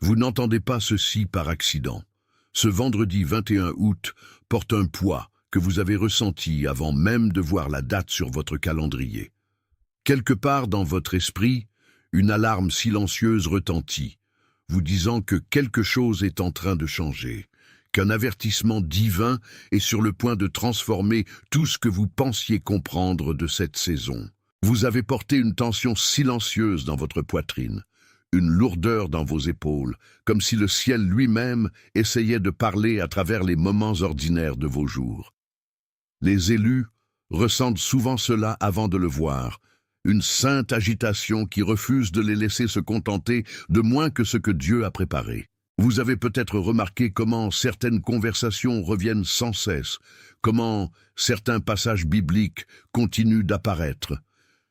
Vous n'entendez pas ceci par accident. Ce vendredi 21 août porte un poids que vous avez ressenti avant même de voir la date sur votre calendrier. Quelque part dans votre esprit, une alarme silencieuse retentit, vous disant que quelque chose est en train de changer, qu'un avertissement divin est sur le point de transformer tout ce que vous pensiez comprendre de cette saison. Vous avez porté une tension silencieuse dans votre poitrine, une lourdeur dans vos épaules, comme si le ciel lui-même essayait de parler à travers les moments ordinaires de vos jours. Les élus ressentent souvent cela avant de le voir, une sainte agitation qui refuse de les laisser se contenter de moins que ce que Dieu a préparé. Vous avez peut-être remarqué comment certaines conversations reviennent sans cesse, comment certains passages bibliques continuent d'apparaître,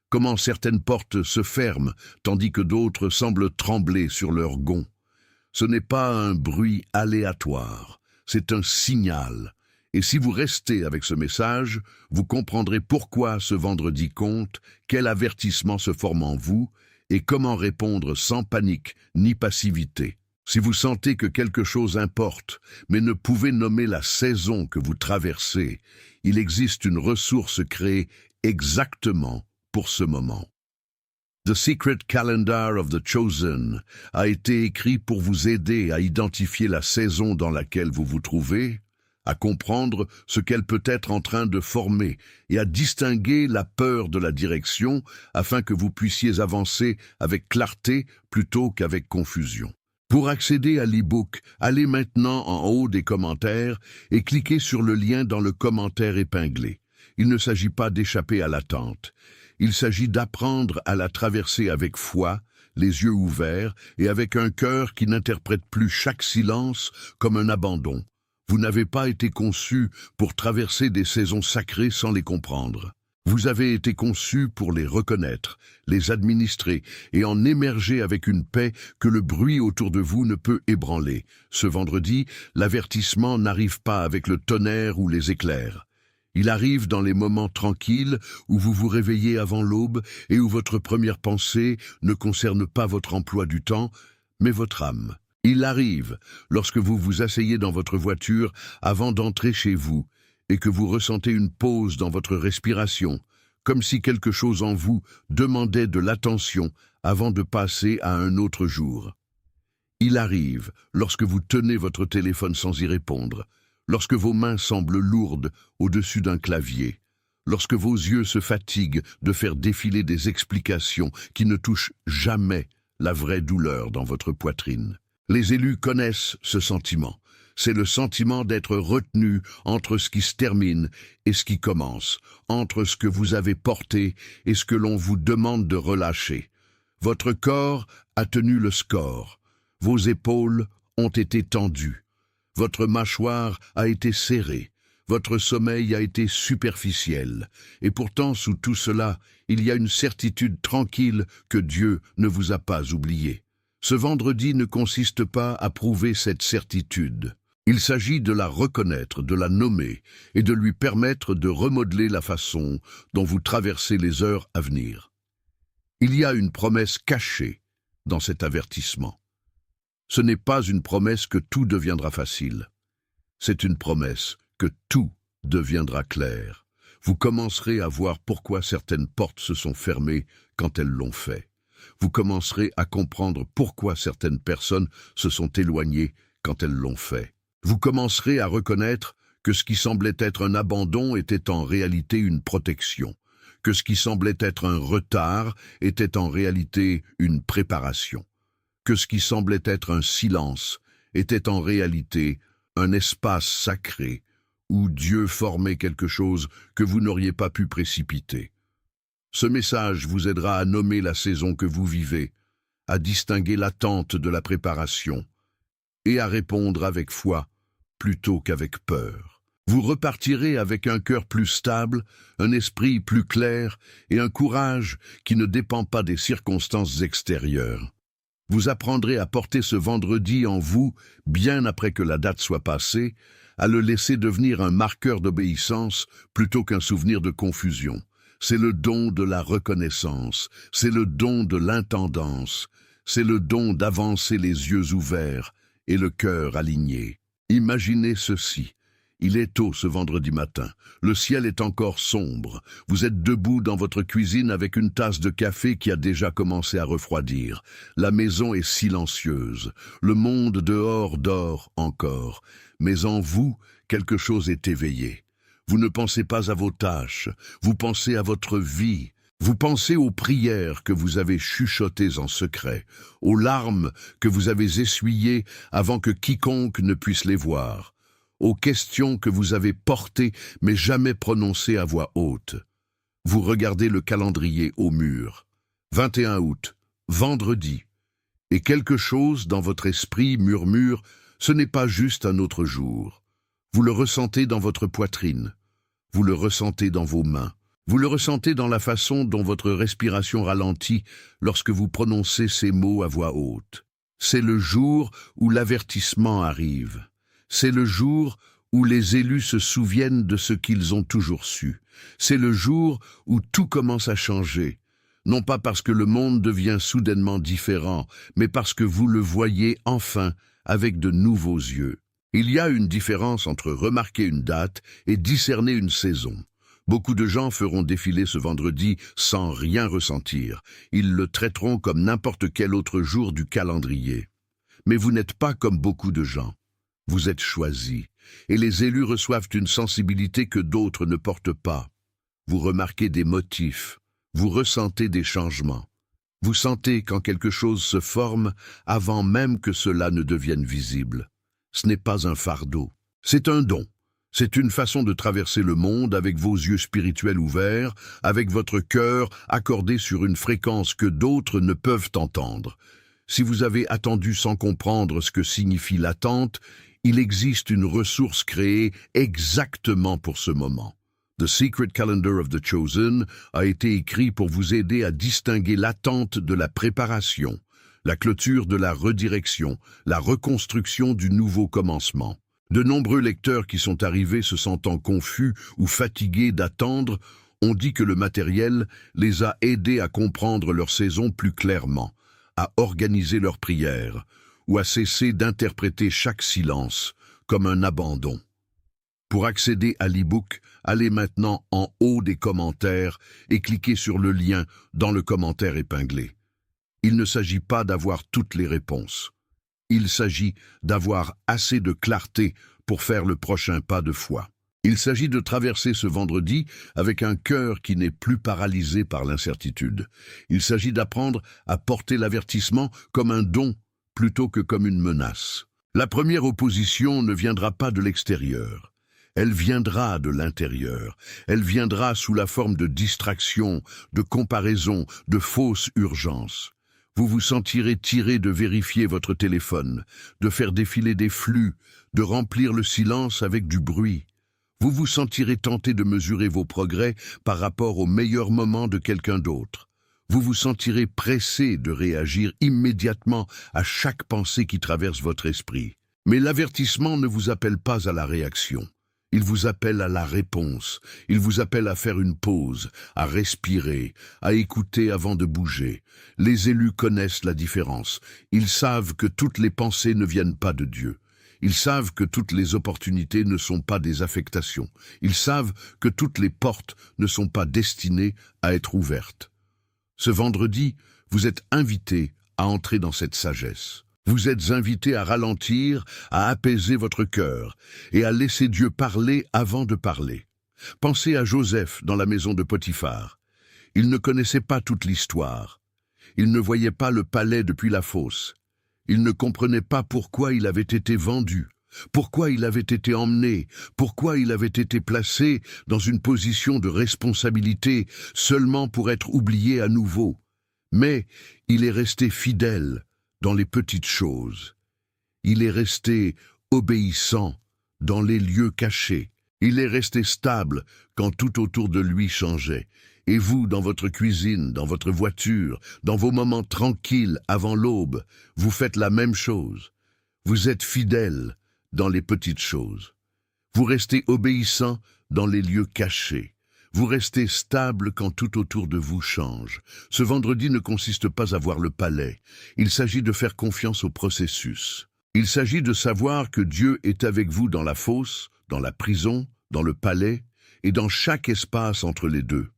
comment certaines portes se ferment tandis que d'autres semblent trembler sur leurs gonds. Ce n'est pas un bruit aléatoire, c'est un signal. Et si vous restez avec ce message, vous comprendrez pourquoi ce vendredi compte, quel avertissement se forme en vous et comment répondre sans panique ni passivité. Si vous sentez que quelque chose importe, mais ne pouvez nommer la saison que vous traversez, il existe une ressource créée exactement pour ce moment. The Secret Calendar of the Chosen a été écrit pour vous aider à identifier la saison dans laquelle vous vous trouvez, à comprendre ce qu'elle peut être en train de former et à distinguer la peur de la direction afin que vous puissiez avancer avec clarté plutôt qu'avec confusion. Pour accéder à l'e-book, allez maintenant en haut des commentaires et cliquez sur le lien dans le commentaire épinglé. Il ne s'agit pas d'échapper à l'attente. Il s'agit d'apprendre à la traverser avec foi, les yeux ouverts et avec un cœur qui n'interprète plus chaque silence comme un abandon. Vous n'avez pas été conçu pour traverser des saisons sacrées sans les comprendre. Vous avez été conçu pour les reconnaître, les administrer et en émerger avec une paix que le bruit autour de vous ne peut ébranler. Ce vendredi, l'avertissement n'arrive pas avec le tonnerre ou les éclairs. Il arrive dans les moments tranquilles où vous vous réveillez avant l'aube et où votre première pensée ne concerne pas votre emploi du temps, mais votre âme. Il arrive lorsque vous vous asseyez dans votre voiture avant d'entrer chez vous et que vous ressentez une pause dans votre respiration, comme si quelque chose en vous demandait de l'attention avant de passer à un autre jour. Il arrive lorsque vous tenez votre téléphone sans y répondre, lorsque vos mains semblent lourdes au-dessus d'un clavier, lorsque vos yeux se fatiguent de faire défiler des explications qui ne touchent jamais la vraie douleur dans votre poitrine. Les élus connaissent ce sentiment. C'est le sentiment d'être retenu entre ce qui se termine et ce qui commence, entre ce que vous avez porté et ce que l'on vous demande de relâcher. Votre corps a tenu le score. Vos épaules ont été tendues. Votre mâchoire a été serrée. Votre sommeil a été superficiel. Et pourtant, sous tout cela, il y a une certitude tranquille que Dieu ne vous a pas oublié. Ce vendredi ne consiste pas à prouver cette certitude. Il s'agit de la reconnaître, de la nommer et de lui permettre de remodeler la façon dont vous traversez les heures à venir. Il y a une promesse cachée dans cet avertissement. Ce n'est pas une promesse que tout deviendra facile. C'est une promesse que tout deviendra clair. Vous commencerez à voir pourquoi certaines portes se sont fermées quand elles l'ont fait. Vous commencerez à comprendre pourquoi certaines personnes se sont éloignées quand elles l'ont fait. Vous commencerez à reconnaître que ce qui semblait être un abandon était en réalité une protection, que ce qui semblait être un retard était en réalité une préparation, que ce qui semblait être un silence était en réalité un espace sacré où Dieu formait quelque chose que vous n'auriez pas pu précipiter. Ce message vous aidera à nommer la saison que vous vivez, à distinguer l'attente de la préparation et à répondre avec foi plutôt qu'avec peur. Vous repartirez avec un cœur plus stable, un esprit plus clair et un courage qui ne dépend pas des circonstances extérieures. Vous apprendrez à porter ce vendredi en vous, bien après que la date soit passée, à le laisser devenir un marqueur d'obéissance plutôt qu'un souvenir de confusion. C'est le don de la reconnaissance, c'est le don de l'intendance, c'est le don d'avancer les yeux ouverts et le cœur aligné. Imaginez ceci. Il est tôt ce vendredi matin. Le ciel est encore sombre. Vous êtes debout dans votre cuisine avec une tasse de café qui a déjà commencé à refroidir. La maison est silencieuse. Le monde dehors dort encore. Mais en vous, quelque chose est éveillé. Vous ne pensez pas à vos tâches. Vous pensez à votre vie. Vous pensez aux prières que vous avez chuchotées en secret, aux larmes que vous avez essuyées avant que quiconque ne puisse les voir, aux questions que vous avez portées mais jamais prononcées à voix haute. Vous regardez le calendrier au mur. 21 août, vendredi. Et quelque chose dans votre esprit murmure « ce n'est pas juste un autre jour ». Vous le ressentez dans votre poitrine. Vous le ressentez dans vos mains. Vous le ressentez dans la façon dont votre respiration ralentit lorsque vous prononcez ces mots à voix haute. C'est le jour où l'avertissement arrive. C'est le jour où les élus se souviennent de ce qu'ils ont toujours su. C'est le jour où tout commence à changer. Non pas parce que le monde devient soudainement différent, mais parce que vous le voyez enfin avec de nouveaux yeux. Il y a une différence entre remarquer une date et discerner une saison. Beaucoup de gens feront défiler ce vendredi sans rien ressentir. Ils le traiteront comme n'importe quel autre jour du calendrier. Mais vous n'êtes pas comme beaucoup de gens. Vous êtes choisis, et les élus reçoivent une sensibilité que d'autres ne portent pas. Vous remarquez des motifs, vous ressentez des changements. Vous sentez quand quelque chose se forme avant même que cela ne devienne visible. Ce n'est pas un fardeau, c'est un don. C'est une façon de traverser le monde avec vos yeux spirituels ouverts, avec votre cœur accordé sur une fréquence que d'autres ne peuvent entendre. Si vous avez attendu sans comprendre ce que signifie l'attente, il existe une ressource créée exactement pour ce moment. The Secret Calendar of the Chosen a été écrit pour vous aider à distinguer l'attente de la préparation, la clôture de la redirection, la reconstruction du nouveau commencement. De nombreux lecteurs qui sont arrivés se sentant confus ou fatigués d'attendre ont dit que le matériel les a aidés à comprendre leur saison plus clairement, à organiser leurs prières ou à cesser d'interpréter chaque silence comme un abandon. Pour accéder à l'e-book, allez maintenant en haut des commentaires et cliquez sur le lien dans le commentaire épinglé. Il ne s'agit pas d'avoir toutes les réponses. Il s'agit d'avoir assez de clarté pour faire le prochain pas de foi. Il s'agit de traverser ce vendredi avec un cœur qui n'est plus paralysé par l'incertitude. Il s'agit d'apprendre à porter l'avertissement comme un don plutôt que comme une menace. La première opposition ne viendra pas de l'extérieur. Elle viendra de l'intérieur. Elle viendra sous la forme de distraction, de comparaison, de fausses urgences. Vous vous sentirez tiré de vérifier votre téléphone, de faire défiler des flux, de remplir le silence avec du bruit. Vous vous sentirez tenté de mesurer vos progrès par rapport au meilleur moment de quelqu'un d'autre. Vous vous sentirez pressé de réagir immédiatement à chaque pensée qui traverse votre esprit. Mais l'avertissement ne vous appelle pas à la réaction. Il vous appelle à la réponse. Il vous appelle à faire une pause, à respirer, à écouter avant de bouger. Les élus connaissent la différence. Ils savent que toutes les pensées ne viennent pas de Dieu. Ils savent que toutes les opportunités ne sont pas des affectations. Ils savent que toutes les portes ne sont pas destinées à être ouvertes. Ce vendredi, vous êtes invités à entrer dans cette sagesse. Vous êtes invités à ralentir, à apaiser votre cœur et à laisser Dieu parler avant de parler. Pensez à Joseph dans la maison de Potiphar. Il ne connaissait pas toute l'histoire. Il ne voyait pas le palais depuis la fosse. Il ne comprenait pas pourquoi il avait été vendu, pourquoi il avait été emmené, pourquoi il avait été placé dans une position de responsabilité seulement pour être oublié à nouveau. Mais il est resté fidèle dans les petites choses. Il est resté obéissant dans les lieux cachés. Il est resté stable quand tout autour de lui changeait. Et vous, dans votre cuisine, dans votre voiture, dans vos moments tranquilles avant l'aube, vous faites la même chose. Vous êtes fidèle dans les petites choses. Vous restez obéissant dans les lieux cachés. Vous restez stable quand tout autour de vous change. Ce vendredi ne consiste pas à voir le palais. Il s'agit de faire confiance au processus. Il s'agit de savoir que Dieu est avec vous dans la fosse, dans la prison, dans le palais et dans chaque espace entre les deux.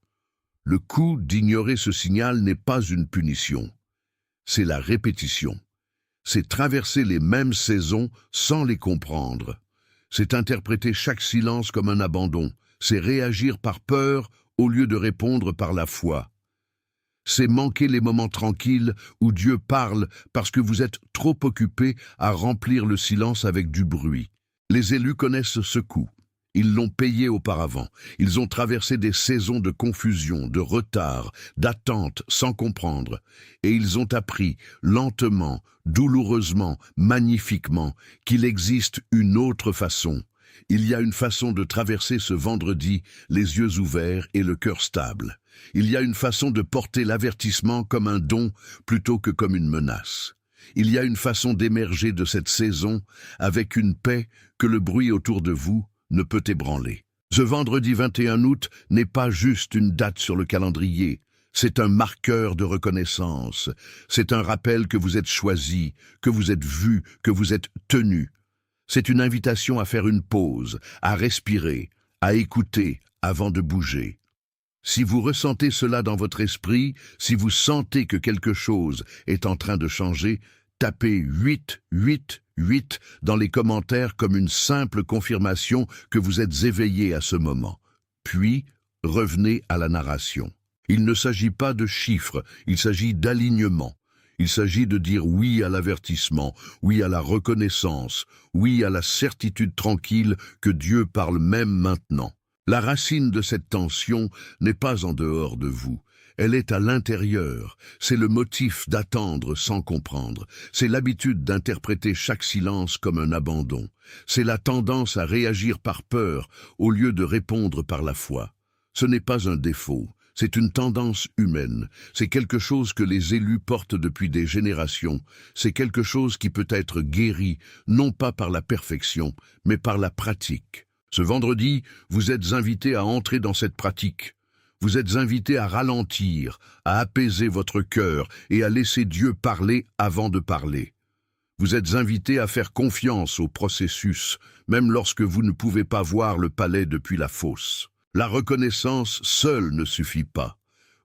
Le coup d'ignorer ce signal n'est pas une punition. C'est la répétition. C'est traverser les mêmes saisons sans les comprendre. C'est interpréter chaque silence comme un abandon. C'est réagir par peur au lieu de répondre par la foi. C'est manquer les moments tranquilles où Dieu parle parce que vous êtes trop occupé à remplir le silence avec du bruit. Les élus connaissent ce coup. Ils l'ont payé auparavant. Ils ont traversé des saisons de confusion, de retard, d'attente sans comprendre. Et ils ont appris, lentement, douloureusement, magnifiquement, qu'il existe une autre façon. Il y a une façon de traverser ce vendredi, les yeux ouverts et le cœur stable. Il y a une façon de porter l'avertissement comme un don plutôt que comme une menace. Il y a une façon d'émerger de cette saison avec une paix que le bruit autour de vous ne peut ébranler. Ce vendredi 21 août n'est pas juste une date sur le calendrier. C'est un marqueur de reconnaissance. C'est un rappel que vous êtes choisi, que vous êtes vu, que vous êtes tenu. C'est une invitation à faire une pause, à respirer, à écouter avant de bouger. Si vous ressentez cela dans votre esprit, si vous sentez que quelque chose est en train de changer, tapez 8 dans les commentaires comme une simple confirmation que vous êtes éveillé à ce moment. Puis, revenez à la narration. Il ne s'agit pas de chiffres, il s'agit d'alignement. Il s'agit de dire oui à l'avertissement, oui à la reconnaissance, oui à la certitude tranquille que Dieu parle même maintenant. La racine de cette tension n'est pas en dehors de vous. Elle est à l'intérieur. C'est le motif d'attendre sans comprendre. C'est l'habitude d'interpréter chaque silence comme un abandon. C'est la tendance à réagir par peur au lieu de répondre par la foi. Ce n'est pas un défaut. C'est une tendance humaine. C'est quelque chose que les élus portent depuis des générations. C'est quelque chose qui peut être guéri, non pas par la perfection, mais par la pratique. Ce vendredi, vous êtes invités à entrer dans cette pratique. Vous êtes invités à ralentir, à apaiser votre cœur et à laisser Dieu parler avant de parler. Vous êtes invités à faire confiance au processus, même lorsque vous ne pouvez pas voir le palais depuis la fosse. La reconnaissance seule ne suffit pas.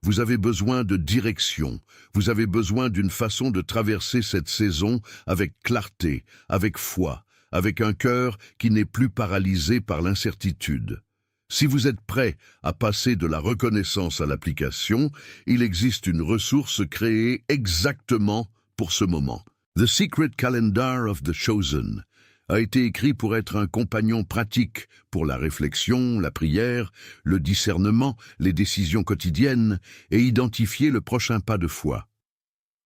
Vous avez besoin de direction. Vous avez besoin d'une façon de traverser cette saison avec clarté, avec foi, avec un cœur qui n'est plus paralysé par l'incertitude. Si vous êtes prêt à passer de la reconnaissance à l'application, il existe une ressource créée exactement pour ce moment. The Secret Calendar of the Chosen a été écrit pour être un compagnon pratique pour la réflexion, la prière, le discernement, les décisions quotidiennes et identifier le prochain pas de foi.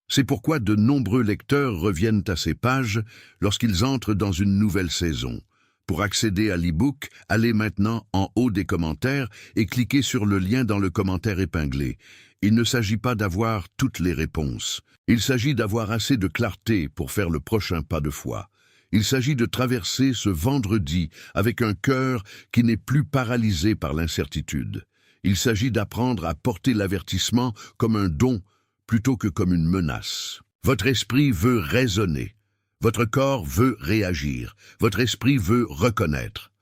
C'est pourquoi de nombreux lecteurs reviennent à ces pages lorsqu'ils entrent dans une nouvelle saison. Pour accéder à l'e-book, allez maintenant en haut des commentaires et cliquez sur le lien dans le commentaire épinglé. Il ne s'agit pas d'avoir toutes les réponses. Il s'agit d'avoir assez de clarté pour faire le prochain pas de foi. Il s'agit de traverser ce vendredi avec un cœur qui n'est plus paralysé par l'incertitude. Il s'agit d'apprendre à porter l'avertissement comme un don plutôt que comme une menace. Votre esprit veut raisonner. Votre corps veut réagir. Votre esprit veut reconnaître.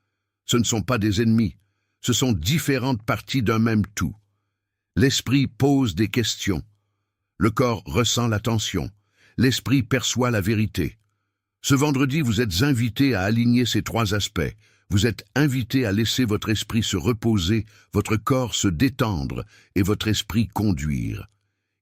Ce ne sont pas des ennemis. Ce sont différentes parties d'un même tout. L'esprit pose des questions. Le corps ressent l'attention. L'esprit perçoit la vérité. Ce vendredi, vous êtes invité à aligner ces trois aspects. Vous êtes invité à laisser votre esprit se reposer, votre corps se détendre et votre esprit conduire.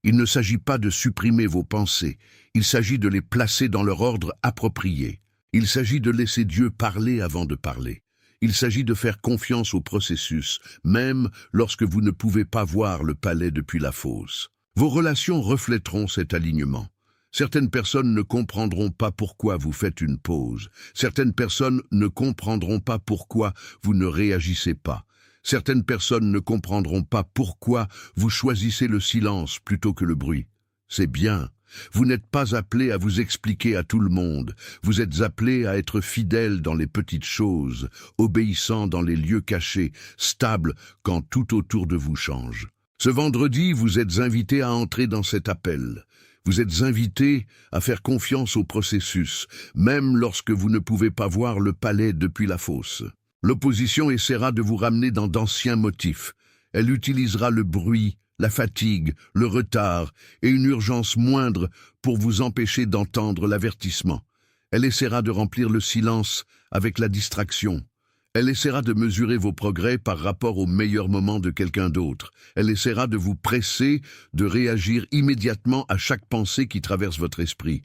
Il ne s'agit pas de supprimer vos pensées, il s'agit de les placer dans leur ordre approprié. Il s'agit de laisser Dieu parler avant de parler. Il s'agit de faire confiance au processus, même lorsque vous ne pouvez pas voir le palais depuis la fosse. Vos relations reflèteront cet alignement. Certaines personnes ne comprendront pas pourquoi vous faites une pause. Certaines personnes ne comprendront pas pourquoi vous ne réagissez pas. Certaines personnes ne comprendront pas pourquoi vous choisissez le silence plutôt que le bruit. C'est bien, Vous n'êtes pas appelé à vous expliquer à tout le monde. Vous êtes appelé à être fidèle dans les petites choses, obéissant dans les lieux cachés, stable quand tout autour de vous change. Ce vendredi, vous êtes invité à entrer dans cet appel. Vous êtes invité à faire confiance au processus, même lorsque vous ne pouvez pas voir le palais depuis la fosse. L'opposition essaiera de vous ramener dans d'anciens motifs. Elle utilisera le bruit, la fatigue, le retard et une urgence moindre pour vous empêcher d'entendre l'avertissement. Elle essaiera de remplir le silence avec la distraction. Elle essaiera de mesurer vos progrès par rapport au meilleur moment de quelqu'un d'autre. Elle essaiera de vous presser, de réagir immédiatement à chaque pensée qui traverse votre esprit.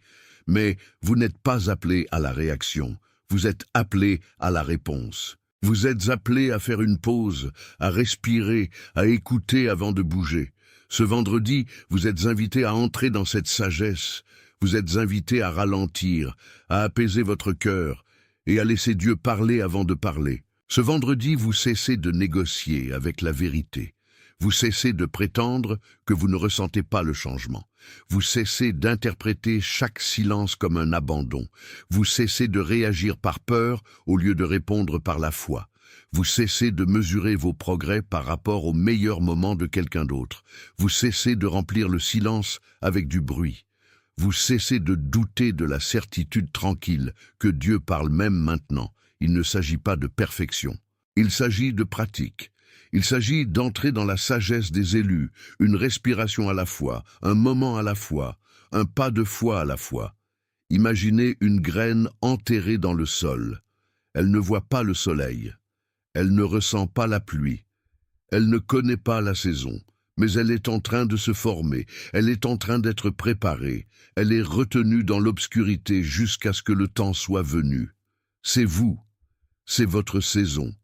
Mais vous n'êtes pas appelé à la réaction, vous êtes appelé à la réponse. Vous êtes appelé à faire une pause, à respirer, à écouter avant de bouger. Ce vendredi, vous êtes invité à entrer dans cette sagesse. Vous êtes invité à ralentir, à apaiser votre cœur et à laisser Dieu parler avant de parler. Ce vendredi, vous cessez de négocier avec la vérité. Vous cessez de prétendre que vous ne ressentez pas le changement. Vous cessez d'interpréter chaque silence comme un abandon. Vous cessez de réagir par peur au lieu de répondre par la foi. Vous cessez de mesurer vos progrès par rapport au meilleur moment de quelqu'un d'autre. Vous cessez de remplir le silence avec du bruit. Vous cessez de douter de la certitude tranquille que Dieu parle même maintenant. Il ne s'agit pas de perfection. Il s'agit de pratique. Il s'agit d'entrer dans la sagesse des élus, une respiration à la fois, un moment à la fois, un pas de foi à la fois. Imaginez une graine enterrée dans le sol. Elle ne voit pas le soleil. Elle ne ressent pas la pluie. Elle ne connaît pas la saison, mais elle est en train de se former. Elle est en train d'être préparée. Elle est retenue dans l'obscurité jusqu'à ce que le temps soit venu. C'est vous. C'est votre saison.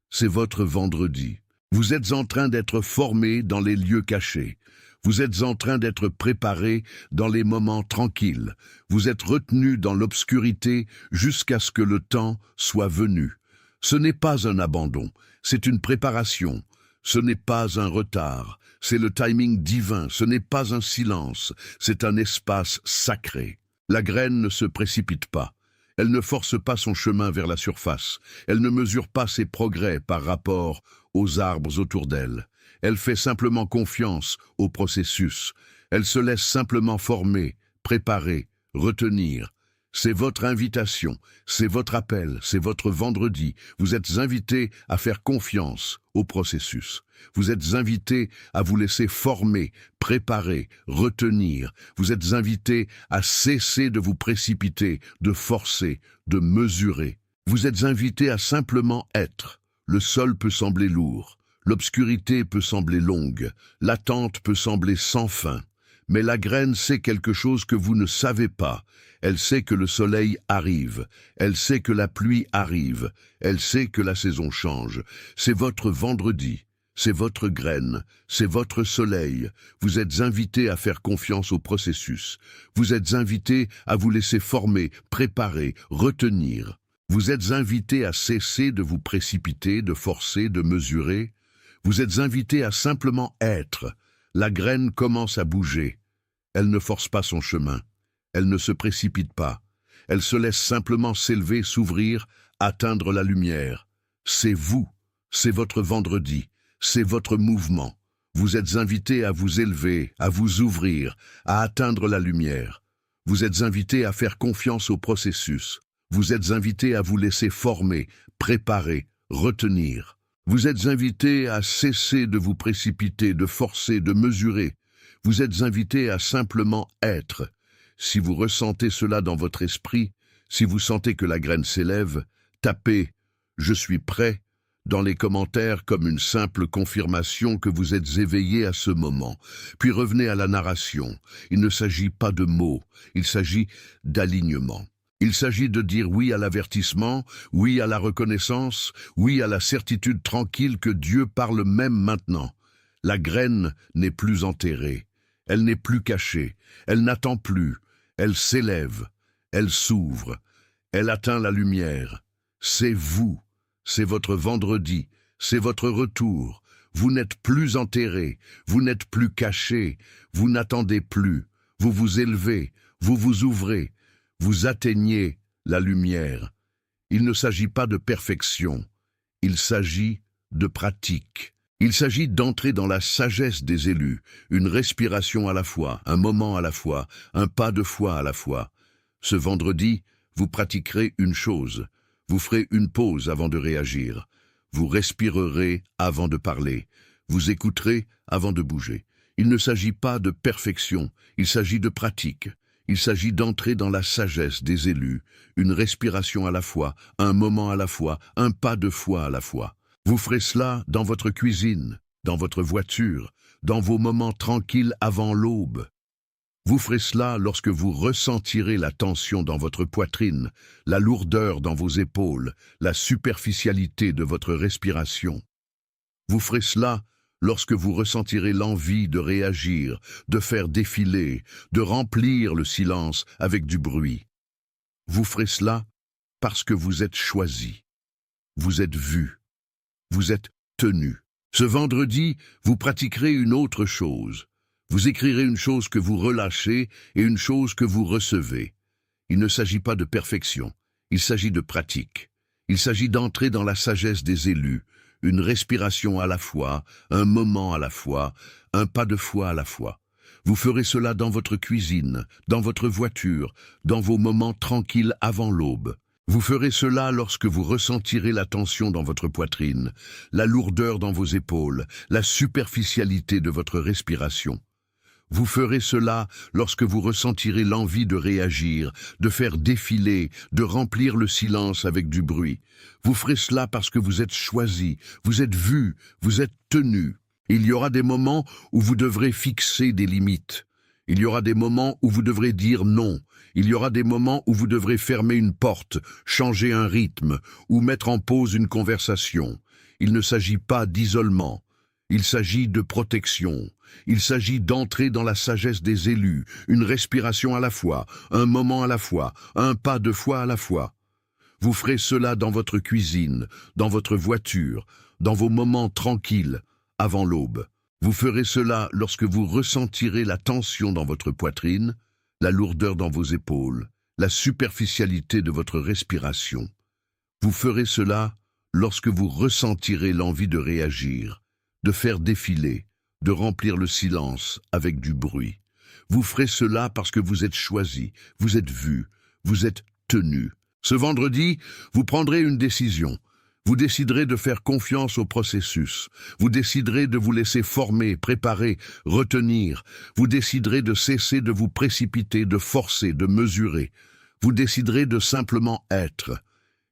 C'est votre vendredi. Vous êtes en train d'être formé dans les lieux cachés. Vous êtes en train d'être préparé dans les moments tranquilles. Vous êtes retenu dans l'obscurité jusqu'à ce que le temps soit venu. Ce n'est pas un abandon, c'est une préparation. Ce n'est pas un retard, c'est le timing divin. Ce n'est pas un silence, c'est un espace sacré. La graine ne se précipite pas. Elle ne force pas son chemin vers la surface. Elle ne mesure pas ses progrès par rapport aux arbres autour d'elle. Elle fait simplement confiance au processus. Elle se laisse simplement former, préparer, retenir. C'est votre invitation, c'est votre appel, c'est votre vendredi. Vous êtes invité à faire confiance au processus. Vous êtes invité à vous laisser former, préparer, retenir. Vous êtes invité à cesser de vous précipiter, de forcer, de mesurer. Vous êtes invité à simplement être. Le sol peut sembler lourd, l'obscurité peut sembler longue, l'attente peut sembler sans fin. Mais la graine sait quelque chose que vous ne savez pas. Elle sait que le soleil arrive. Elle sait que la pluie arrive. Elle sait que la saison change. C'est votre vendredi. C'est votre graine. C'est votre soleil. Vous êtes invité à faire confiance au processus. Vous êtes invité à vous laisser former, préparer, retenir. Vous êtes invité à cesser de vous précipiter, de forcer, de mesurer. Vous êtes invité à simplement être. La graine commence à bouger. Elle ne force pas son chemin. Elle ne se précipite pas. Elle se laisse simplement s'élever, s'ouvrir, atteindre la lumière. C'est vous. C'est votre vendredi. C'est votre mouvement. Vous êtes invité à vous élever, à vous ouvrir, à atteindre la lumière. Vous êtes invité à faire confiance au processus. Vous êtes invité à vous laisser former, préparer, retenir. Vous êtes invité à cesser de vous précipiter, de forcer, de mesurer. Vous êtes invité à simplement être. Si vous ressentez cela dans votre esprit, si vous sentez que la graine s'élève, tapez « Je suis prêt » dans les commentaires comme une simple confirmation que vous êtes éveillé à ce moment. Puis revenez à la narration. Il ne s'agit pas de mots, il s'agit d'alignement. Il s'agit de dire oui à l'avertissement, oui à la reconnaissance, oui à la certitude tranquille que Dieu parle même maintenant. La graine n'est plus enterrée, elle n'est plus cachée, elle n'attend plus, elle s'élève, elle s'ouvre, elle atteint la lumière. C'est vous, c'est votre vendredi, c'est votre retour. Vous n'êtes plus enterré, vous n'êtes plus caché, vous n'attendez plus. Vous vous élevez, vous vous ouvrez, vous atteignez la lumière. Il ne s'agit pas de perfection, il s'agit de pratique. Il s'agit d'entrer dans la sagesse des élus, une respiration à la fois, un moment à la fois, un pas de foi à la fois. Ce vendredi, vous pratiquerez une chose. Vous ferez une pause avant de réagir. Vous respirerez avant de parler. Vous écouterez avant de bouger. Il ne s'agit pas de perfection, il s'agit de pratique. Il s'agit d'entrer dans la sagesse des élus, une respiration à la fois, un moment à la fois, un pas de foi à la fois. Vous ferez cela dans votre cuisine, dans votre voiture, dans vos moments tranquilles avant l'aube. Vous ferez cela lorsque vous ressentirez la tension dans votre poitrine, la lourdeur dans vos épaules, la superficialité de votre respiration. Vous ferez cela lorsque vous ressentirez l'envie de réagir, de faire défiler, de remplir le silence avec du bruit. Vous ferez cela parce que vous êtes choisi, vous êtes vu, vous êtes tenu. Ce vendredi, vous pratiquerez une autre chose. Vous écrirez une chose que vous relâchez et une chose que vous recevez. Il ne s'agit pas de perfection, il s'agit de pratique. Il s'agit d'entrer dans la sagesse des élus, une respiration à la fois, un moment à la fois, un pas de foi à la fois. Vous ferez cela dans votre cuisine, dans votre voiture, dans vos moments tranquilles avant l'aube. Vous ferez cela lorsque vous ressentirez la tension dans votre poitrine, la lourdeur dans vos épaules, la superficialité de votre respiration. Vous ferez cela lorsque vous ressentirez l'envie de réagir, de faire défiler, de remplir le silence avec du bruit. Vous ferez cela parce que vous êtes choisi, vous êtes vu, vous êtes tenu. Il y aura des moments où vous devrez fixer des limites. Il y aura des moments où vous devrez dire non. Il y aura des moments où vous devrez fermer une porte, changer un rythme ou mettre en pause une conversation. Il ne s'agit pas d'isolement. Il s'agit de protection. Il s'agit d'entrer dans la sagesse des élus, une respiration à la fois, un moment à la fois, un pas de foi à la fois. Vous ferez cela dans votre cuisine, dans votre voiture, dans vos moments tranquilles, avant l'aube. Vous ferez cela lorsque vous ressentirez la tension dans votre poitrine, la lourdeur dans vos épaules, la superficialité de votre respiration. Vous ferez cela lorsque vous ressentirez l'envie de réagir, de faire défiler, de remplir le silence avec du bruit. Vous ferez cela parce que vous êtes choisi, vous êtes vu, vous êtes tenu. Ce vendredi, vous prendrez une décision. Vous déciderez de faire confiance au processus. Vous déciderez de vous laisser former, préparer, retenir. Vous déciderez de cesser de vous précipiter, de forcer, de mesurer. Vous déciderez de simplement être.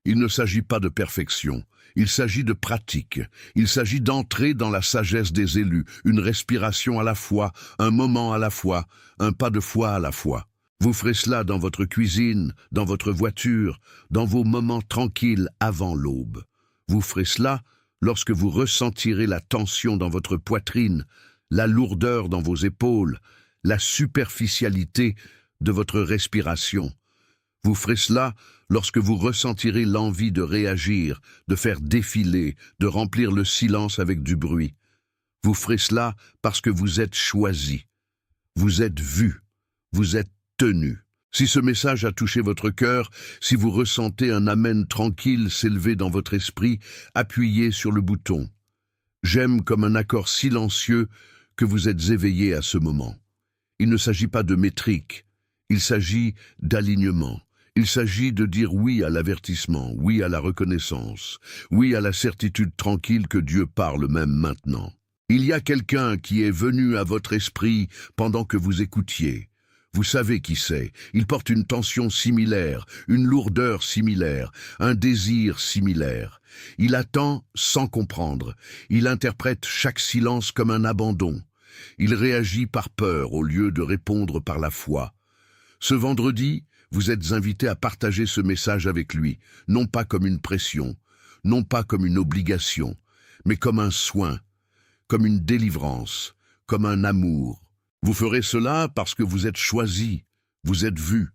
Il ne s'agit pas de perfection. Il s'agit de pratique. Il s'agit d'entrer dans la sagesse des élus, une respiration à la fois, un moment à la fois, un pas de foi à la fois. Vous ferez cela dans votre cuisine, dans votre voiture, dans vos moments tranquilles avant l'aube. Vous ferez cela lorsque vous ressentirez la tension dans votre poitrine, la lourdeur dans vos épaules, la superficialité de votre respiration. Vous ferez cela lorsque vous ressentirez l'envie de réagir, de faire défiler, de remplir le silence avec du bruit. Vous ferez cela parce que vous êtes choisi. Vous êtes vu. Vous êtes tenu. Si ce message a touché votre cœur, si vous ressentez un amen tranquille s'élever dans votre esprit, appuyez sur le bouton. J'aime comme un accord silencieux que vous êtes éveillé à ce moment. Il ne s'agit pas de métrique, il s'agit d'alignement. Il s'agit de dire oui à l'avertissement, oui à la reconnaissance, oui à la certitude tranquille que Dieu parle même maintenant. Il y a quelqu'un qui est venu à votre esprit pendant que vous écoutiez. Vous savez qui c'est. Il porte une tension similaire, une lourdeur similaire, un désir similaire. Il attend sans comprendre. Il interprète chaque silence comme un abandon. Il réagit par peur au lieu de répondre par la foi. Ce vendredi, vous êtes invité à partager ce message avec lui, non pas comme une pression, non pas comme une obligation, mais comme un soin, comme une délivrance, comme un amour. Vous ferez cela parce que vous êtes choisi, vous êtes vu,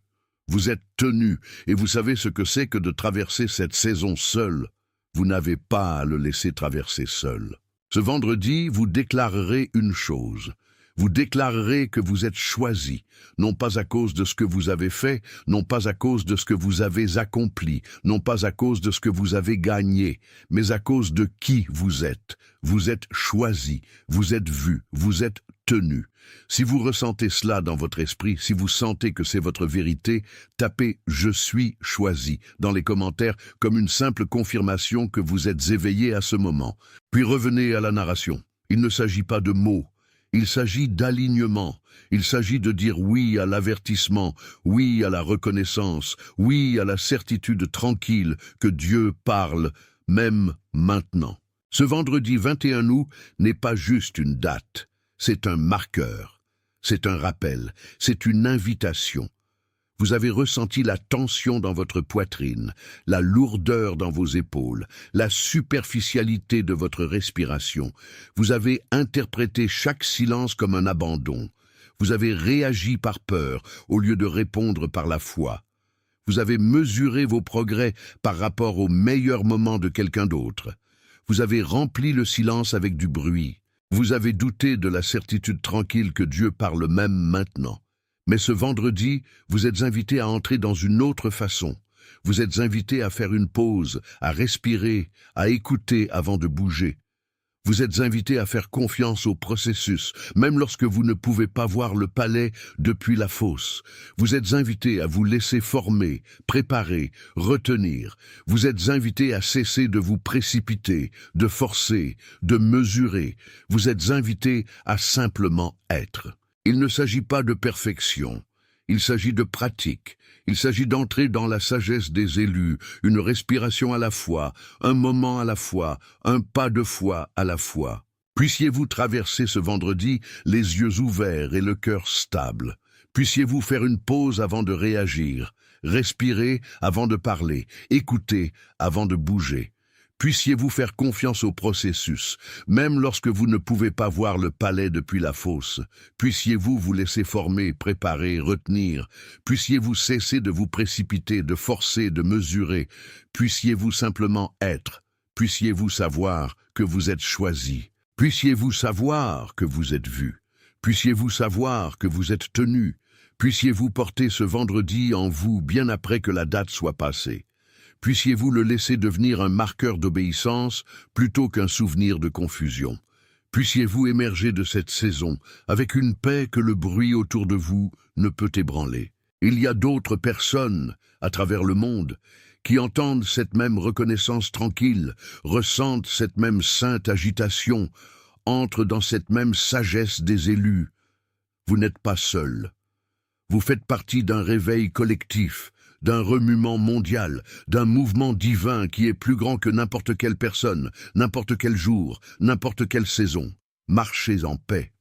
vous êtes tenu, et vous savez ce que c'est que de traverser cette saison seul. Vous n'avez pas à le laisser traverser seul. Ce vendredi, vous déclarerez une chose. Vous déclarerez que vous êtes choisi, non pas à cause de ce que vous avez fait, non pas à cause de ce que vous avez accompli, non pas à cause de ce que vous avez gagné, mais à cause de qui vous êtes. Vous êtes choisi, vous êtes vu, vous êtes tenu. Si vous ressentez cela dans votre esprit, si vous sentez que c'est votre vérité, tapez « Je suis choisi » dans les commentaires comme une simple confirmation que vous êtes éveillé à ce moment. Puis revenez à la narration. Il ne s'agit pas de mots. Il s'agit d'alignement, il s'agit de dire oui à l'avertissement, oui à la reconnaissance, oui à la certitude tranquille que Dieu parle, même maintenant. Ce vendredi 21 août n'est pas juste une date, c'est un marqueur, c'est un rappel, c'est une invitation. Vous avez ressenti la tension dans votre poitrine, la lourdeur dans vos épaules, la superficialité de votre respiration. Vous avez interprété chaque silence comme un abandon. Vous avez réagi par peur au lieu de répondre par la foi. Vous avez mesuré vos progrès par rapport au meilleur moment de quelqu'un d'autre. Vous avez rempli le silence avec du bruit. Vous avez douté de la certitude tranquille que Dieu parle même maintenant. Mais ce vendredi, vous êtes invité à entrer dans une autre façon. Vous êtes invité à faire une pause, à respirer, à écouter avant de bouger. Vous êtes invité à faire confiance au processus, même lorsque vous ne pouvez pas voir le palais depuis la fosse. Vous êtes invité à vous laisser former, préparer, retenir. Vous êtes invité à cesser de vous précipiter, de forcer, de mesurer. Vous êtes invité à simplement être. Il ne s'agit pas de perfection, il s'agit de pratique, il s'agit d'entrer dans la sagesse des élus, une respiration à la fois, un moment à la fois, un pas de foi à la fois. Puissiez-vous traverser ce vendredi les yeux ouverts et le cœur stable. Puissiez-vous faire une pause avant de réagir, respirer avant de parler, écouter avant de bouger. Puissiez-vous faire confiance au processus, même lorsque vous ne pouvez pas voir le palais depuis la fosse. Puissiez-vous vous laisser former, préparer, retenir. Puissiez-vous cesser de vous précipiter, de forcer, de mesurer. Puissiez-vous simplement être. Puissiez-vous savoir que vous êtes choisi. Puissiez-vous savoir que vous êtes vu. Puissiez-vous savoir que vous êtes tenu. Puissiez-vous porter ce vendredi en vous bien après que la date soit passée. Puissiez-vous le laisser devenir un marqueur d'obéissance plutôt qu'un souvenir de confusion. Puissiez-vous émerger de cette saison avec une paix que le bruit autour de vous ne peut ébranler. Il y a d'autres personnes, à travers le monde, qui entendent cette même reconnaissance tranquille, ressentent cette même sainte agitation, entrent dans cette même sagesse des élus. Vous n'êtes pas seul. Vous faites partie d'un réveil collectif, d'un remuement mondial, d'un mouvement divin qui est plus grand que n'importe quelle personne, n'importe quel jour, n'importe quelle saison. Marchez en paix.